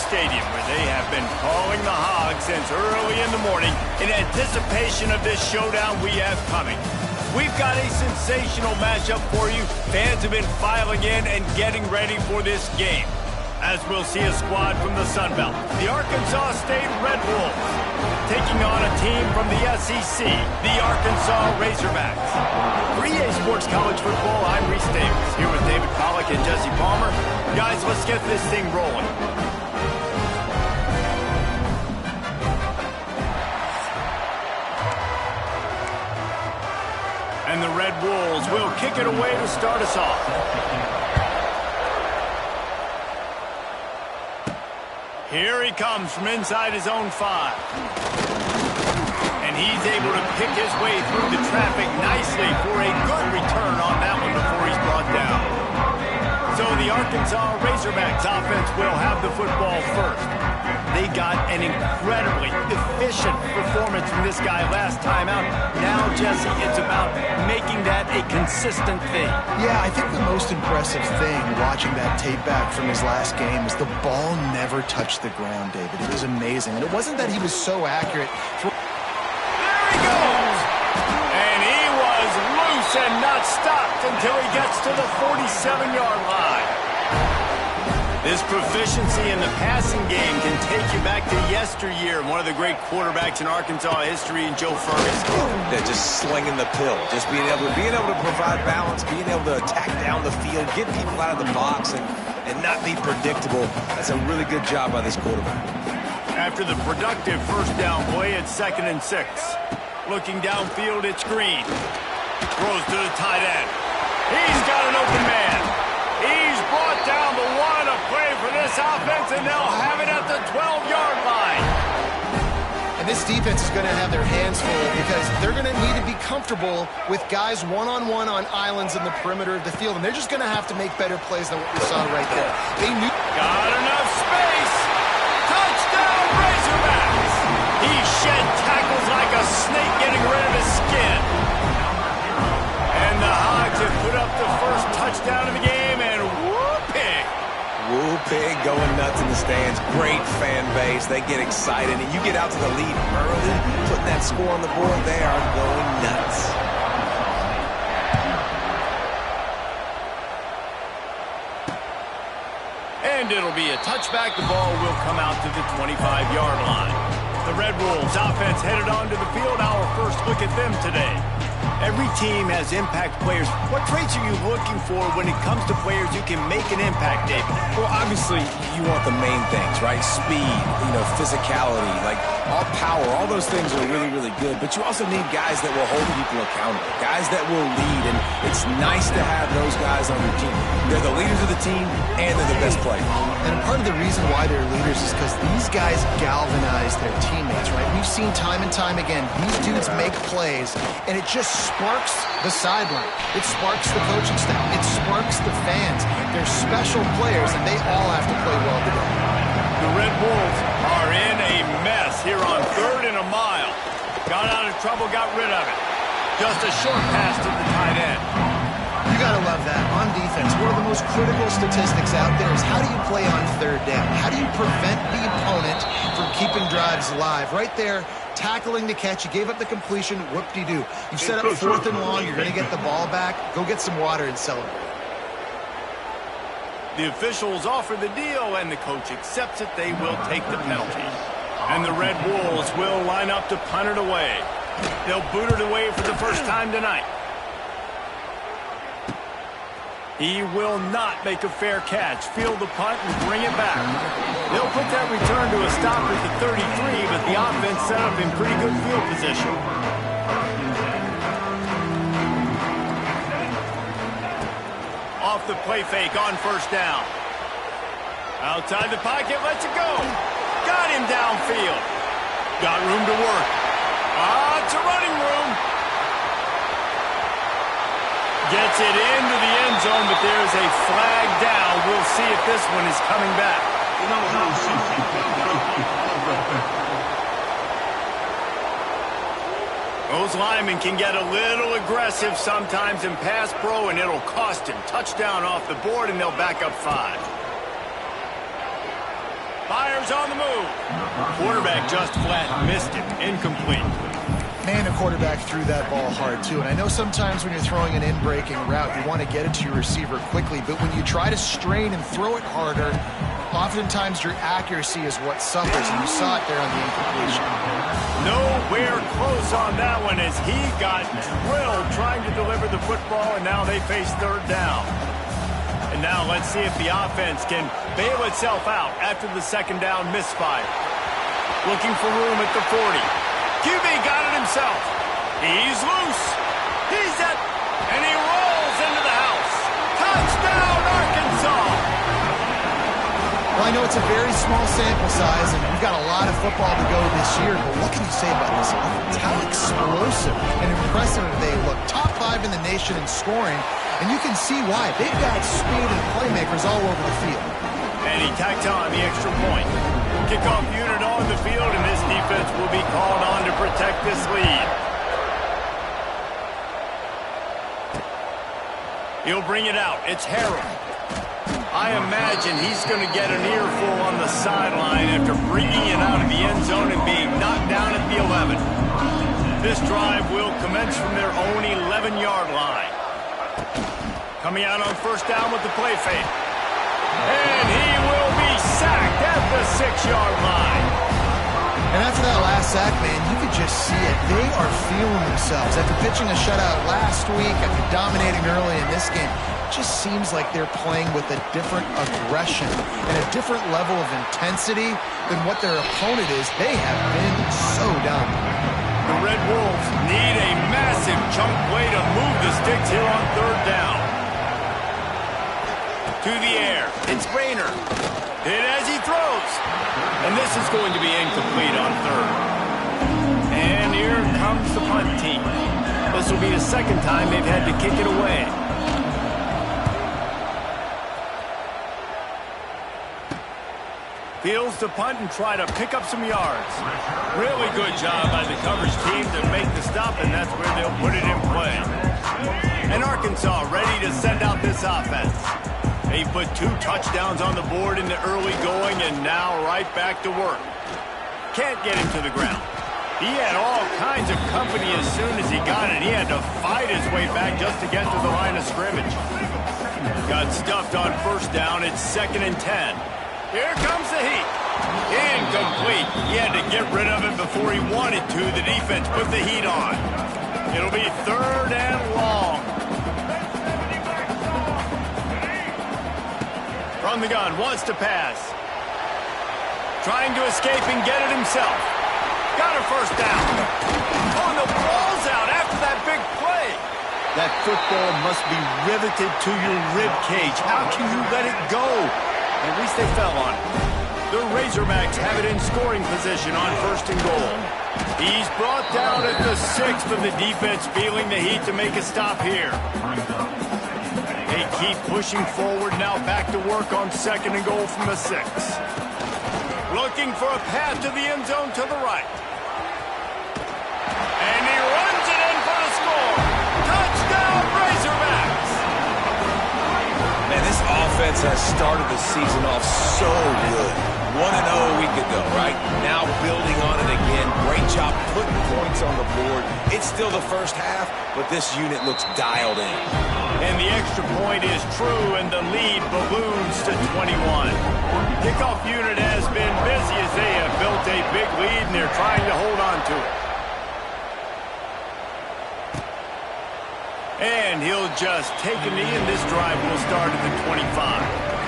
Stadium, where they have been calling the Hogs since early in the morning in anticipation of this showdown we have coming. We've got a sensational matchup for you. Fans have been filing in and getting ready for this game, as we'll see a squad from the Sun Belt, the Arkansas State Red Wolves, taking on a team from the SEC, the Arkansas Razorbacks. For EA Sports College Football, I'm Reese Davis, here with David Pollack and Jesse Palmer. Guys, let's get this thing rolling. And the Red Wolves will kick it away to start us off. Here he comes from inside his own 5. And he's able to pick his way through the traffic nicely for a good return on that one before he's brought down. So the Arkansas Razorbacks offense will have the football first. They got an incredibly efficient performance from this guy last time out. Now, Jesse, it's about making that a consistent thing. Yeah, I think the most impressive thing watching that tape back from his last game is the ball never touched the ground, David. It was amazing. And it wasn't that he was so accurate. There he goes! And he was loose and not stopped until he gets to the 47-yard line. This proficiency in the passing game can take you back to yesteryear. One of the great quarterbacks in Arkansas history, in Joe Ferguson. They're just slinging the pill, just being able to provide balance, being able to attack down the field, get people out of the box, and not be predictable. That's a really good job by this quarterback. After the productive first down play, it's 2nd and 6. Looking downfield, it's Green. Throws to the tight end. He's got an open man. He's brought down the one, a play for this offense, and they'll have it at the 12-yard line. And this defense is going to have their hands full because they're going to need to be comfortable with guys one-on-one on islands in the perimeter of the field, and they're just going to have to make better plays than what we saw right there. They knew. Got enough space. Touchdown, Razorbacks. He shed tackles like a snake getting rid of his skin. And the Hogs have put up the first touchdown of the game, and whoop-pig. Whoop-pig going nuts in the stands. Great fan base. They get excited, and you get out to the lead early, putting that score on the board, they are going nuts. And it'll be a touchback. The ball will come out to the 25-yard line. The Red Wolves offense headed onto the field. Our first look at them today. Every team has impact players. What traits are you looking for when it comes to players who can make an impact, David? Well, obviously, you want the main things, right? Speed, physicality, like all power, all those things are really, really good. But you also need guys that will hold people accountable, guys that will lead. And it's nice to have those guys on your team. They're the leaders of the team, and they're the best players. And part of the reason why they're leaders is because these guys galvanize their teammates, right? We've seen time and time again, these dudes make plays, and it just sparks the sideline. It sparks the coaching staff. It sparks the fans. They're special players, and they all have to play well together. The Red Wolves are in a mess here on 3rd and a mile. Got out of trouble, got rid of it. Just a short pass to the tight end. You got to love that. On defense, one of the most critical statistics out there is how do you play on 3rd down? How do you prevent the opponent from keeping drives alive? Right there, tackling the catch. You gave up the completion. Whoop-de-doo. You set up 4th and long. You're going to get the ball back. Go get some water and celebrate. The officials offer the deal, and the coach accepts it. They will take the penalty. And the Red Wolves will line up to punt it away. They'll boot it away for the first time tonight. He will not make a fair catch. Field the punt and bring it back. They'll put that return to a stop at the 33, but the offense set up in pretty good field position. Off the play fake on 1st down. Outside the pocket, lets it go. Got him downfield. Got room to work. It's a running room. Gets it into the end zone, but there's a flag down. We'll see if this one is coming back. Those linemen can get a little aggressive sometimes in pass pro, and it'll cost him. Touchdown off the board, and they'll back up 5. Fire players on the move. Quarterback just flat missed it. Incomplete. Man, the quarterback threw that ball hard, too. And I know sometimes when you're throwing an in-breaking route, you want to get it to your receiver quickly. But when you try to strain and throw it harder, oftentimes your accuracy is what suffers. And you saw it there on the incompletion. Nowhere close on that one as he got drilled trying to deliver the football, and now they face third down. And now let's see if the offense can bail itself out after the second down misfire. Looking for room at the 40. QB got it himself. He's loose. He's at, and he rolls into the house. Touchdown, Arkansas. Well, I know it's a very small sample size, and we've got a lot of football to go this year, but what can you say about this offense? How explosive and impressive they look. Top 5 in the nation in scoring, and you can see why. They've got speed and playmakers all over the field. And he tacked on the extra point. Kickoff unit on the field, and this defense will be called on to protect this lead. He'll bring it out. It's Harrell. I imagine he's going to get an earful on the sideline after bringing it out of the end zone and being knocked down at the 11. This drive will commence from their own 11-yard line. Coming out on first down with the play fake. And he will be sacked at the 6-yard line. And after that last sack, man, you could just see it. They are feeling themselves. After pitching a shutout last week, after dominating early in this game, it just seems like they're playing with a different aggression and a different level of intensity than what their opponent is. They have been so dominant. The Red Wolves need a massive chunk play to move the sticks here on third down. To the air. It's Rayner. Hit as he throws. And this is going to be incomplete on third. And here comes the punt team. This will be the second time they've had to kick it away. Fields to punt and try to pick up some yards. Really good job by the coverage team to make the stop, and that's where they'll put it in play. And Arkansas ready to send out this offense. They put 2 touchdowns on the board in the early going, and now right back to work. Can't get him to the ground. He had all kinds of company as soon as he got it. He had to fight his way back just to get to the line of scrimmage. Got stuffed on first down. It's 2nd and 10. Here comes the heat. Incomplete. He had to get rid of it before he wanted to. The defense put the heat on. It'll be 3rd and long. From the gun, wants to pass. Trying to escape and get it himself. Got a first down. Oh, the ball's out after that big play. That football must be riveted to your rib cage. How can you let it go? At least they fell on it. The Razorbacks have it in scoring position on 1st and goal. He's brought down at the 6th, but the defense feeling the heat to make a stop here. They keep pushing forward, now back to work on 2nd and goal from the 6. Looking for a path to the end zone to the right. And he runs it in for the score. Touchdown, Razorbacks! Man, this offense has started the season off so good. 1-0 a week ago, right? Now building on it again. Great job putting points on the board. It's still the first half, but this unit looks dialed in. And the extra point is true, and the lead balloons to 21. Kickoff unit has been busy as they have built a big lead, and they're trying to hold on to it. And he'll just take a knee, and this drive will start at the 25.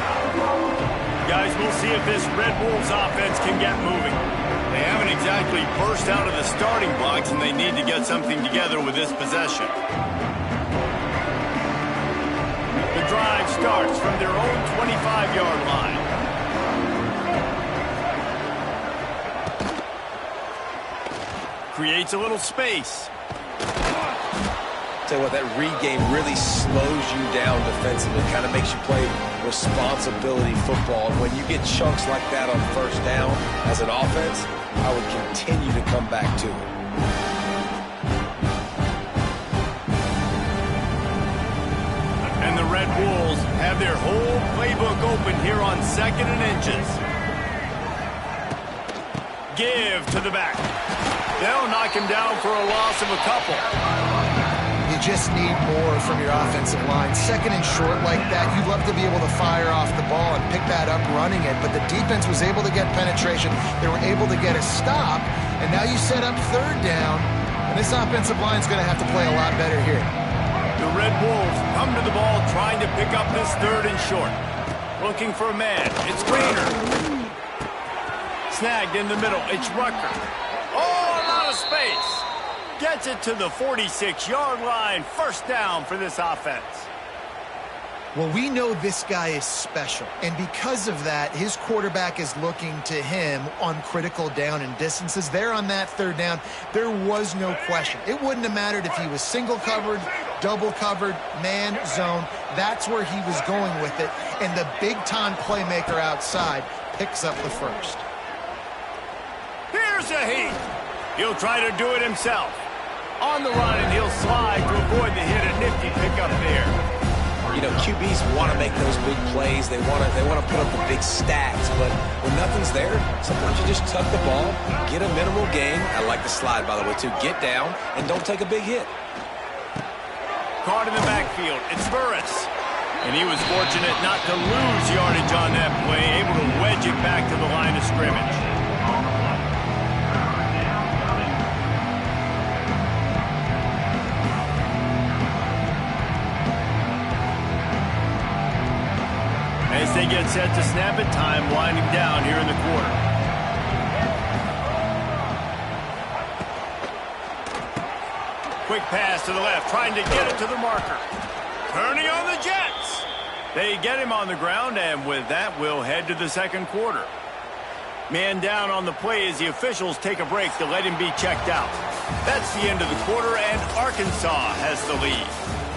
Guys, we'll see if this Red Wolves offense can get moving. They haven't exactly burst out of the starting blocks, and they need to get something together with this possession. The drive starts from their own 25-yard line. Creates a little space. Tell you what, that read game really slows you down defensively, kind of makes you play responsibility football. And when you get chunks like that on first down as an offense, I would continue to come back to it. And the Red Wolves have their whole playbook open here on 2nd and inches. Give to the back. They'll knock him down for a loss of a couple. You just need more from your offensive line. Second and short like that, you'd love to be able to fire off the ball and pick that up running it, but the defense was able to get penetration. They were able to get a stop, and now you set up third down, and this offensive line is going to have to play a lot better here. The Red Wolves come to the ball trying to pick up this third and short. Looking for a man. It's Rainer. Snagged in the middle. It's Rucker. Oh, a lot of space. Gets it to the 46-yard line. First down for this offense. Well, we know this guy is special, and because of that, his quarterback is looking to him on critical down and distances. There on that third down, there was no question. It wouldn't have mattered if he was single covered, double covered, man, zone. That's where he was going with it, and the big-time playmaker outside picks up the first. Here's a heat. He'll try to do it himself. On the run, and he'll slide to avoid the hit. A nifty pickup there. You know, QBs want to make those big plays. They want to put up the big stacks. But when nothing's there, sometimes you just tuck the ball, get a minimal gain. I like the slide, by the way, too. Get down and don't take a big hit. Caught in the backfield. It's Burris. And he was fortunate not to lose yardage on that play, able to wedge it back to the line of scrimmage. As they get set to snap it, time winding down here in the quarter. Quick pass to the left, trying to get it to the marker. Turning on the Jets. They get him on the ground, and with that, we'll head to the second quarter. Man down on the play as the officials take a break to let him be checked out. That's the end of the quarter, and Arkansas has the lead.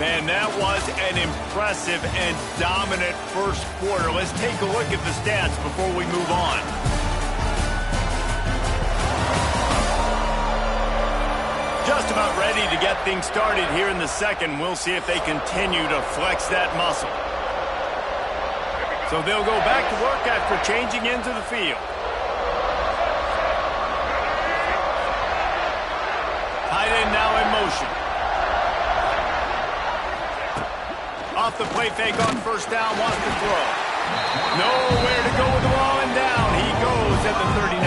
Man, that was an impressive and dominant first quarter. Let's take a look at the stats before we move on. Just about ready to get things started here in the second. We'll see if they continue to flex that muscle. So they'll go back to work after changing into the field. Tight end now in motion. Off the play fake on first down, wants to throw. Nowhere to go with the ball, and down he goes at the 39.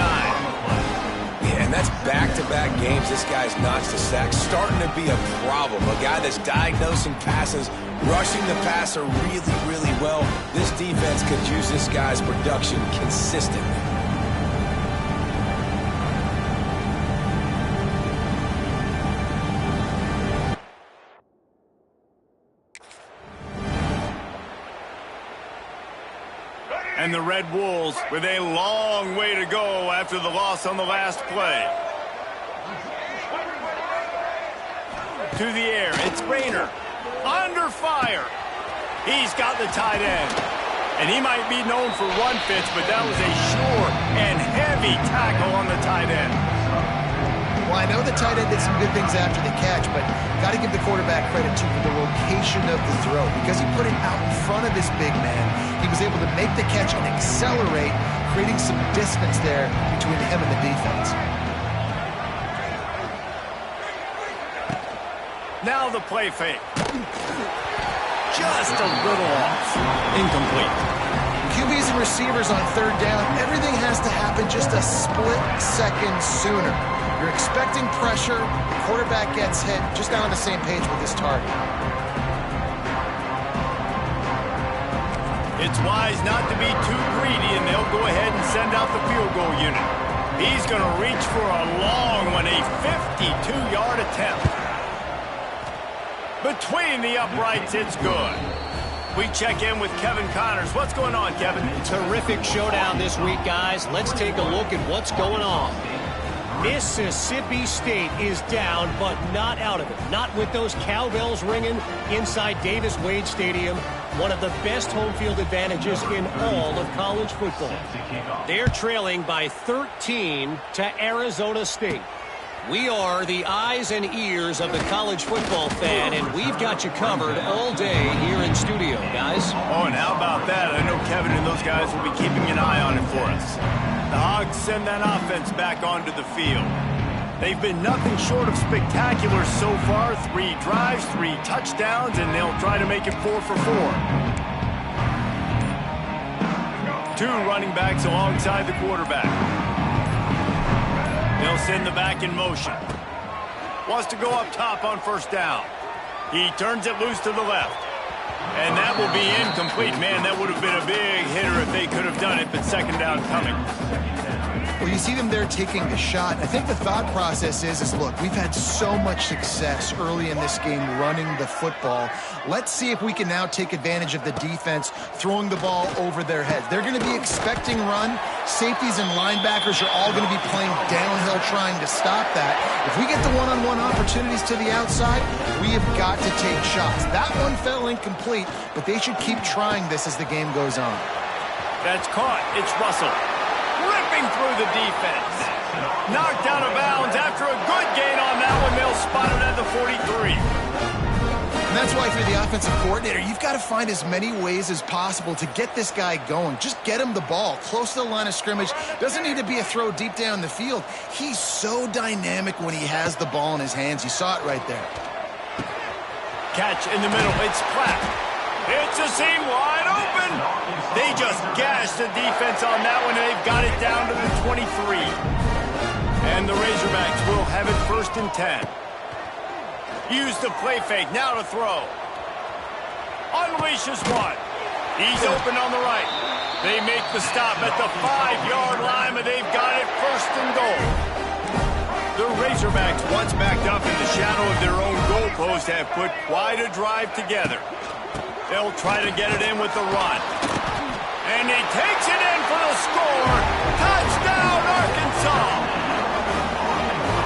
Yeah, and that's back-to-back games. This guy's notched a sack, starting to be a problem. A guy that's diagnosing passes, rushing the passer really, really well. This defense could use this guy's production consistently. And the Red Wolves with a long way to go after the loss on the last play. To the air, it's Rainer. Under fire. He's got the tight end. And he might be known for run fits, but that was a sure and heavy tackle on the tight end. Well, I know the tight end did some good things after the catch, but got to give the quarterback credit, too, for the location of the throw. Because he put it out in front of this big man, he was able to make the catch and accelerate, creating some distance there between him and the defense. Now the play fake. Just a little off. Incomplete. QBs and receivers on third down, everything has to happen just a split second sooner. You're expecting pressure, the quarterback gets hit, just not on the same page with his target. It's wise not to be too greedy, and they'll go ahead and send out the field goal unit. He's going to reach for a long one, a 52-yard attempt. Between the uprights, it's good. We check in with Kevin Connors. What's going on, Kevin? Terrific showdown this week, guys. Let's take a look at what's going on. Mississippi State is down, but not out of it. Not with those cowbells ringing inside Davis-Wade Stadium, one of the best home field advantages in all of college football. They're trailing by 13 to Arizona State. We are the eyes and ears of the college football fan, and we've got you covered all day here in studio, guys. Oh, and how about that? I know Kevin and those guys will be keeping an eye on it for us. The Hogs send that offense back onto the field. They've been nothing short of spectacular so far. 3 drives, 3 touchdowns, and they'll try to make it 4 for 4. 2 running backs alongside the quarterback. They'll send the back in motion. Wants to go up top on first down. He turns it loose to the left. And that will be incomplete. Man, that would have been a big hitter if they could have done it, but second down coming. Well, you see them there taking the shot. I think the thought process is look, we've had so much success early in this game running the football. Let's see if we can now take advantage of the defense throwing the ball over their heads. They're going to be expecting run. Safeties and linebackers are all going to be playing downhill trying to stop that. If we get the one-on-one opportunities to the outside, we have got to take shots. That one fell incomplete, but they should keep trying this as the game goes on. That's caught. It's Russell. Ripping through the defense. Knocked out of bounds after a good gain on that one. They'll spot it at the 43. And that's why if you're the offensive coordinator, you've got to find as many ways as possible to get this guy going. Just get him the ball close to the line of scrimmage. Doesn't need to be a throw deep down the field. He's so dynamic when he has the ball in his hands. You saw it right there. Catch in the middle. It's Platt. It's a seam wide open. They just gashed the defense on that one, and they've got it down to the 23. And the Razorbacks will have it 1st and 10. Use the play fake. Now to throw. Unleashes one. He's open on the right. They make the stop at the 5-yard line, but they've got it 1st and goal. The Razorbacks, once backed up in the shadow of their own goalpost, have put quite a drive together. They'll try to get it in with the run. And he takes it in for the score. Touchdown, Arkansas!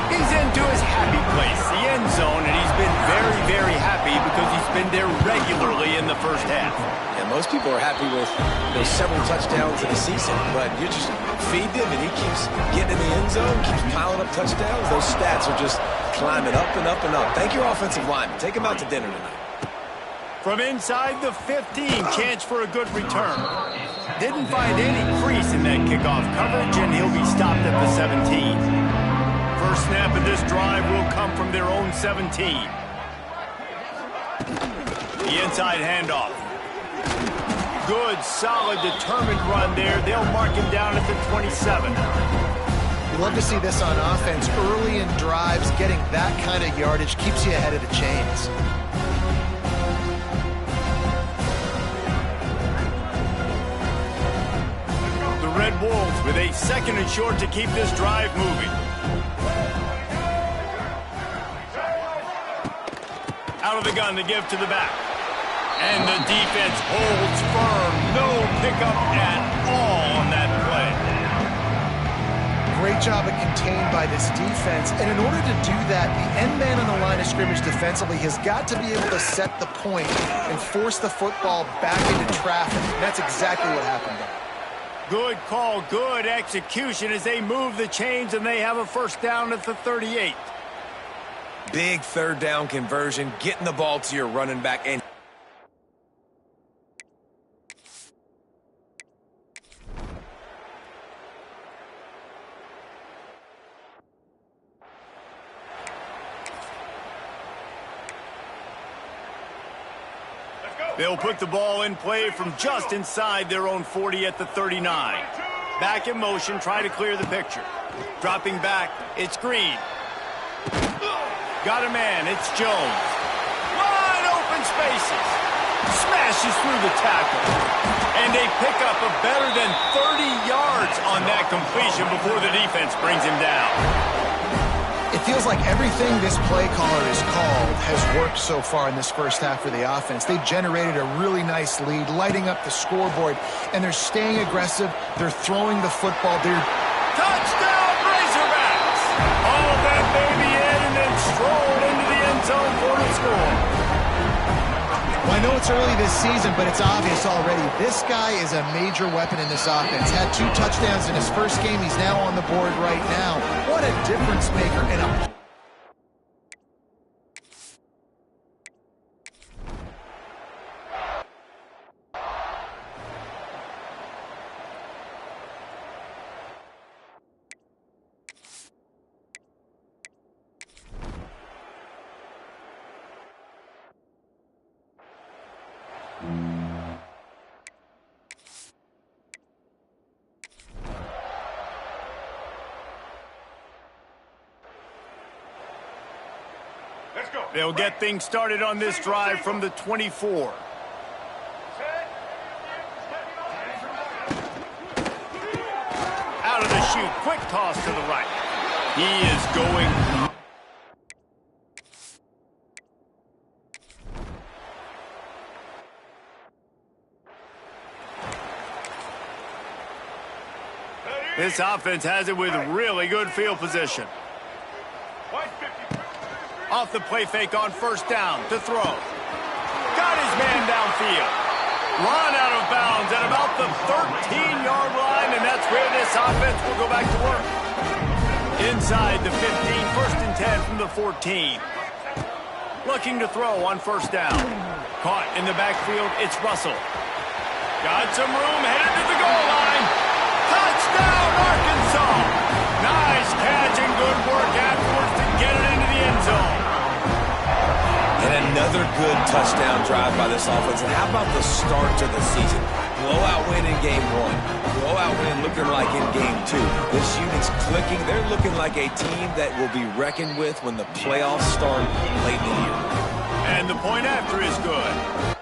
He's into his happy place, the end zone, and he's been very, very happy because he's been there regularly in the first half. Yeah, most people are happy with several touchdowns in a season, but you just feed him and he keeps getting in the end zone, keeps piling up touchdowns. Those stats are just climbing up and up and up. Thank your offensive lineman. Take him out to dinner tonight. From inside the 15, chance for a good return. Didn't find any crease in that kickoff coverage, and he'll be stopped at the 17. First snap of this drive will come from their own 17. The inside handoff. Good, solid, determined run there. They'll mark him down at the 27. You love to see this on offense. Early in drives, getting that kind of yardage keeps you ahead of the chains. Red Wolves with a 2nd and short to keep this drive moving. Out of the gun to give to the back. And the defense holds firm. No pickup at all on that play. Great job of contained by this defense. And in order to do that, the end man on the line of scrimmage defensively has got to be able to set the point and force the football back into traffic. And that's exactly what happened there. Good call, good execution as they move the chains, and they have a 1st down at the 38. Big 3rd down conversion, getting the ball to your running back. And they'll put the ball in play from just inside their own 40 at the 39. Back in motion, try to clear the picture. Dropping back, it's Green. Got a man, it's Jones. Wide open spaces. Smashes through the tackle. And they pick up a better than 30 yards on that completion before the defense brings him down. It feels like everything this play caller has called has worked so far in this first half for the offense. They've generated a really nice lead, lighting up the scoreboard, and they're staying aggressive. They're throwing the football. Touchdown, Razorbacks! All of that baby in and then strolled into the end zone for the score. Well, I know it's early this season, but it's obvious already. This guy is a major weapon in this offense. Had 2 touchdowns in his first game. He's now on the board right now. What a difference maker in a They'll get things started on this drive from the 24. Out of the chute, quick toss to the right. He is going. This offense has it with really good field position. Off the play fake on first down to throw. Got his man downfield. Run out of bounds at about the 13-yard line, and that's where this offense will go back to work. Inside the 15, first and 10 from the 14. Looking to throw on first down. Caught in the backfield, it's Russell. Got some room, headed to the goal line. Touchdown, Arkansas! Nice catch and good work afterwards to get it into the end zone. And another good touchdown drive by this offense. And how about the start to the season? Blowout win in game 1. Blowout win looking like in game 2. This unit's clicking. They're looking like a team that will be reckoned with when the playoffs start late in the year. And the point after is good.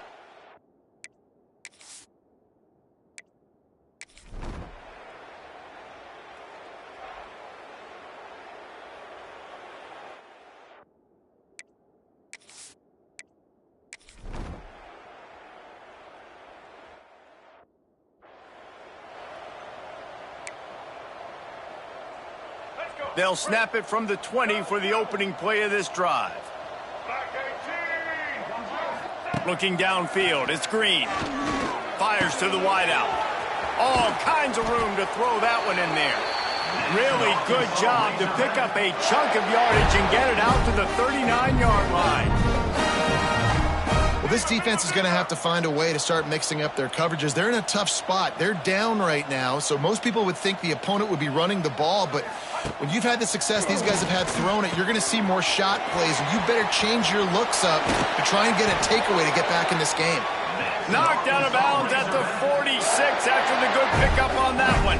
They'll snap it from the 20 for the opening play of this drive. Looking downfield, it's Green. Fires to the wideout. All kinds of room to throw that one in there. Really good job to pick up a chunk of yardage and get it out to the 39-yard line. Well, this defense is going to have to find a way to start mixing up their coverages. They're in a tough spot. They're down right now, so most people would think the opponent would be running the ball, but when you've had the success these guys have had throwing it, you're going to see more shot plays, and you better change your looks up to try and get a takeaway to get back in this game. Knocked out of bounds at the 46 after the good pickup on that one.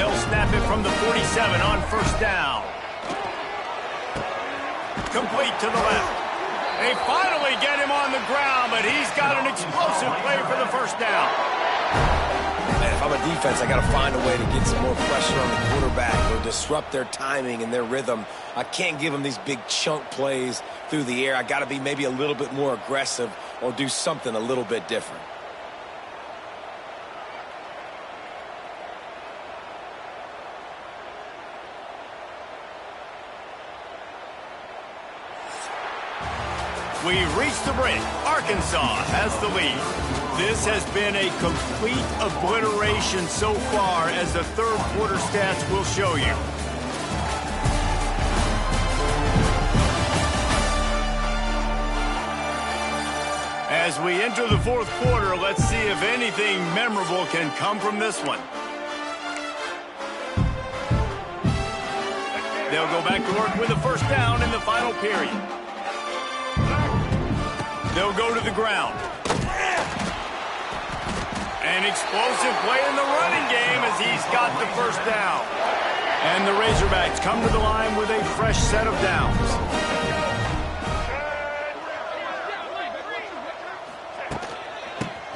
They'll snap it from the 47 on first down. Complete to the left. They finally get him on the ground, but he's got an explosive play for the first down. Man, if I'm a defense, I got to find a way to get some more pressure on the quarterback or disrupt their timing and their rhythm. I can't give them these big chunk plays through the air. I got to be maybe a little bit more aggressive or do something a little bit different. We've reached the break. Arkansas has the lead. This has been a complete obliteration so far, as the third quarter stats will show you. As we enter the fourth quarter, let's see if anything memorable can come from this one. They'll go back to work with a first down in the final period. They'll go to the ground. An explosive play in the running game as he's got the first down. And the Razorbacks come to the line with a fresh set of downs.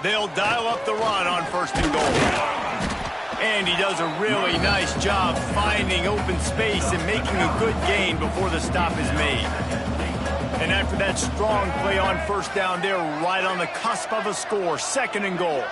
They'll dial up the run on first and goal. And he does a really nice job finding open space and making a good gain before the stop is made. And after that strong play on first down, they're right on the cusp of a score, second and goal.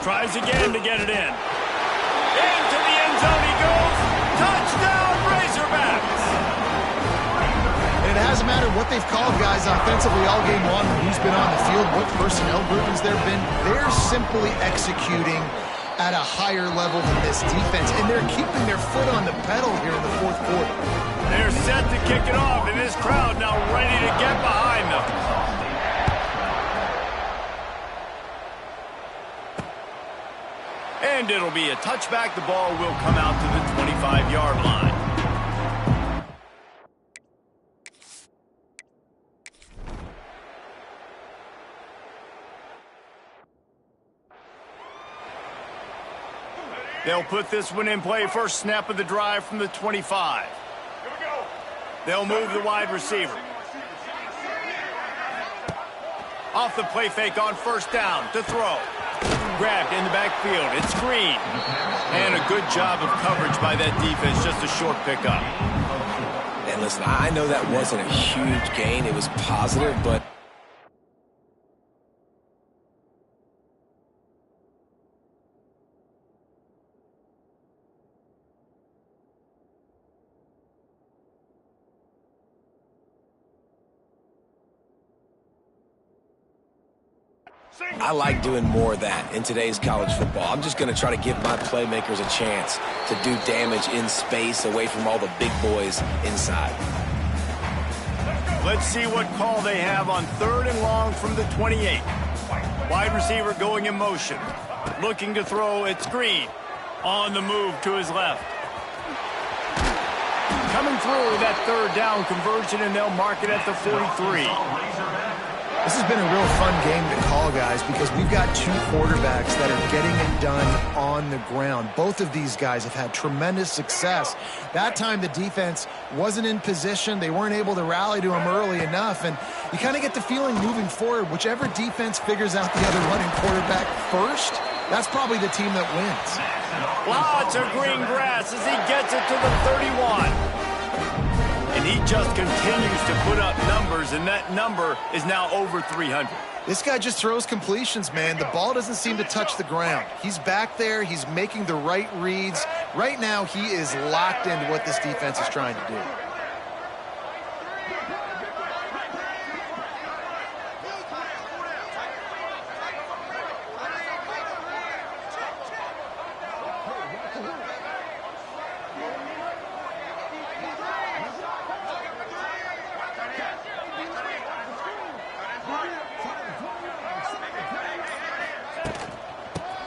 Tries again to get it in. Into the end zone he goes. Touchdown, Razorbacks! And it hasn't mattered what they've called guys offensively all game long, who's been on the field, what personnel groupings there have been. They're simply executing at a higher level than this defense, and they're keeping their foot on the pedal here in the fourth quarter. They're set to kick it off, and this crowd now ready to get behind them. And it'll be a touchback. The ball will come out to the 25-yard line. They'll put this one in play. First snap of the drive from the 25. They'll move the wide receiver. Off the play fake on first down to throw. Grabbed in the backfield. It's Green. And a good job of coverage by that defense. Just a short pickup. And listen, I know that wasn't a huge gain. It was positive, but I like doing more of that in today's college football. I'm just going to try to give my playmakers a chance to do damage in space away from all the big boys inside. Let's see what call they have on 3rd and long from the 28. Wide receiver going in motion. Looking to throw, it's Green. On the move to his left. Coming through that 3rd down conversion, and they'll mark it at the 43. This has been a real fun game to call, guys, because we've got two quarterbacks that are getting it done on the ground. Both of these guys have had tremendous success. That time the defense wasn't in position. They weren't able to rally to him early enough, and you kind of get the feeling moving forward, whichever defense figures out the other running quarterback first, that's probably the team that wins. Lots of green grass as he gets it to the 31. And he just continues to put up numbers, and that number is now over 300. This guy just throws completions, man. The ball doesn't seem to touch the ground. He's back there. He's making the right reads. Right now, he is locked into what this defense is trying to do.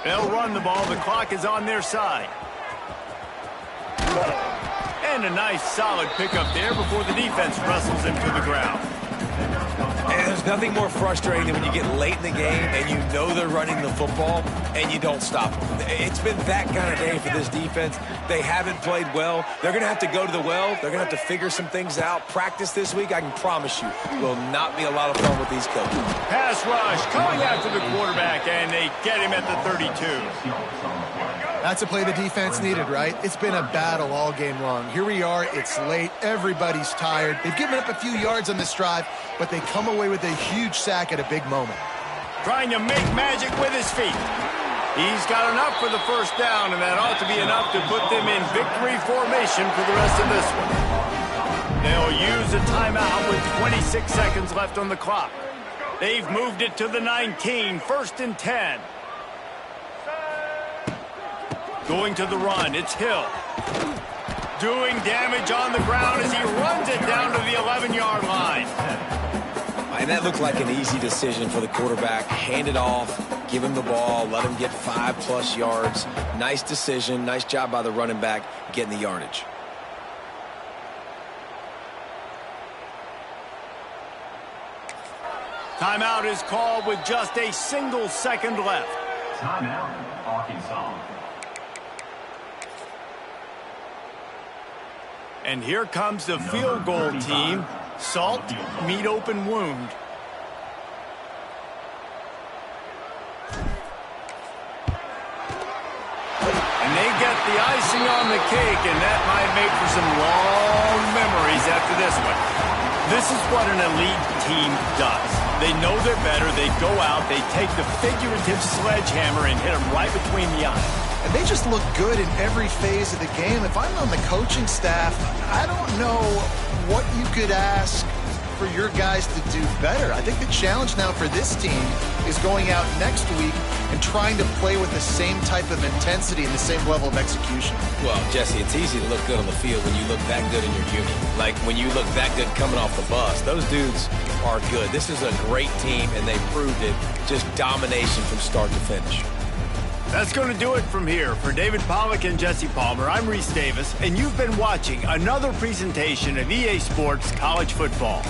They'll run the ball. The clock is on their side. And a nice solid pickup there before the defense wrestles him to the ground. And there's nothing more frustrating than when you get late in the game and you know they're running the football and you don't stop them. It's been that kind of day for this defense. They haven't played well. They're going to have to go to the well. They're going to have to figure some things out. Practice this week, I can promise you, will not be a lot of fun with these coaches. Pass rush coming after the quarterback, and they get him at the 32. That's a play the defense needed, right? It's been a battle all game long. Here we are. It's late. Everybody's tired. They've given up a few yards on this drive, but they come away with a huge sack at a big moment. Trying to make magic with his feet. He's got enough for the first down, and that ought to be enough to put them in victory formation for the rest of this one. They'll use a timeout with 26 seconds left on the clock. They've moved it to the 19, 1st and 10. Going to the run, it's Hill. Doing damage on the ground as he runs it down to the 11-yard line. And that looked like an easy decision for the quarterback. Hand it off, give him the ball, let him get 5+ yards. Nice decision, nice job by the running back getting the yardage. Timeout is called with just a single second left. Timeout, Arkansas. And here comes the field goal team. Salt, meat open wound. And they get the icing on the cake, and that might make for some long memories after this one. This is what an elite team does. They know they're better. They go out, they take the figurative sledgehammer and hit them right between the eyes. And they just look good in every phase of the game. If I'm on the coaching staff, I don't know what you could ask for your guys to do better. I think the challenge now for this team is going out next week and trying to play with the same type of intensity and the same level of execution. Well, Jesse, it's easy to look good on the field when you look that good in your union. Like when you look that good coming off the bus. Those dudes are good. This is a great team, and they proved it. Just domination from start to finish. That's going to do it from here. For David Pollack and Jesse Palmer, I'm Reese Davis, and you've been watching another presentation of EA Sports College Football.